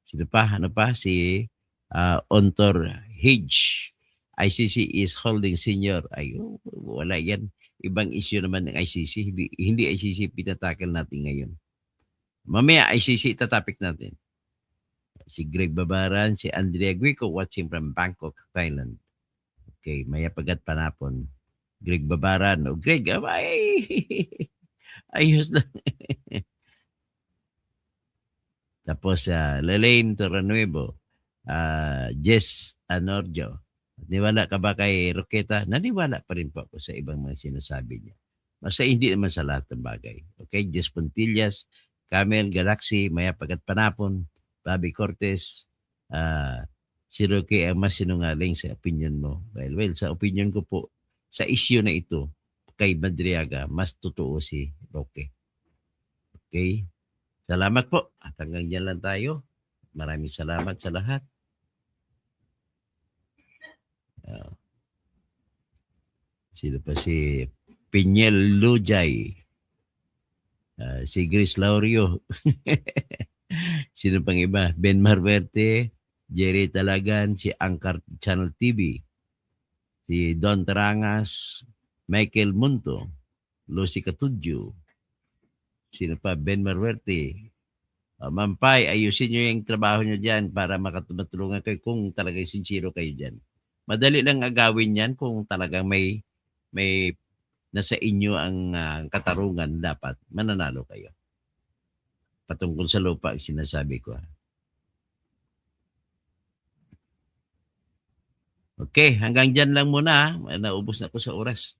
Sino pa? Ano pa? Si Ontor Hedge. ICC is holding senior. Wala yan. Ibang issue naman ng ICC. Hindi ICC pinatakil natin ngayon. Mamaya ICC topic natin. Si Greg Babaran, si Andrea Guico watching from Bangkok, Thailand. Okay, maya pagat panapon. Greg Babaran. O Greg, ay, ayos lang. Tapos Lelaine Torrenuevo, Jess Anorjo. Niwala ka ba kay Roqueta? Naniwala pa rin po ako sa ibang mga sinasabi niya. Basta hindi naman sa lahat ng bagay. Okay, Jess Pontillas, Camel Galaxy, maya pagat panapon, Bobby Cortez, si Roque ang mas sinungaling sa opinion mo. Well, sa opinion ko po, sa issue na ito, kay Madriaga, mas totoo si Roque. Okay? Salamat po. At hanggang dyan lang tayo. Maraming salamat sa lahat. Sino pa si Pinyel Lujay? Si Grace Laurio. Sino pang iba? Ben Marverte, Jerry Talagan, si Angkar Channel TV, si Don Tarangas, Michael Munto, Lucy Catudyo, sino pa? Ben Marverte. Mampay, ayusin nyo yung trabaho nyo dyan para makatulungan kayo kung talagang sincero kayo dyan. Madali lang agawin yan kung talagang may nasa inyo ang katarungan, dapat mananalo kayo. Patungkol sa lupa, sinasabi ko. Okay, hanggang dyan lang muna. Naubos na ko sa oras.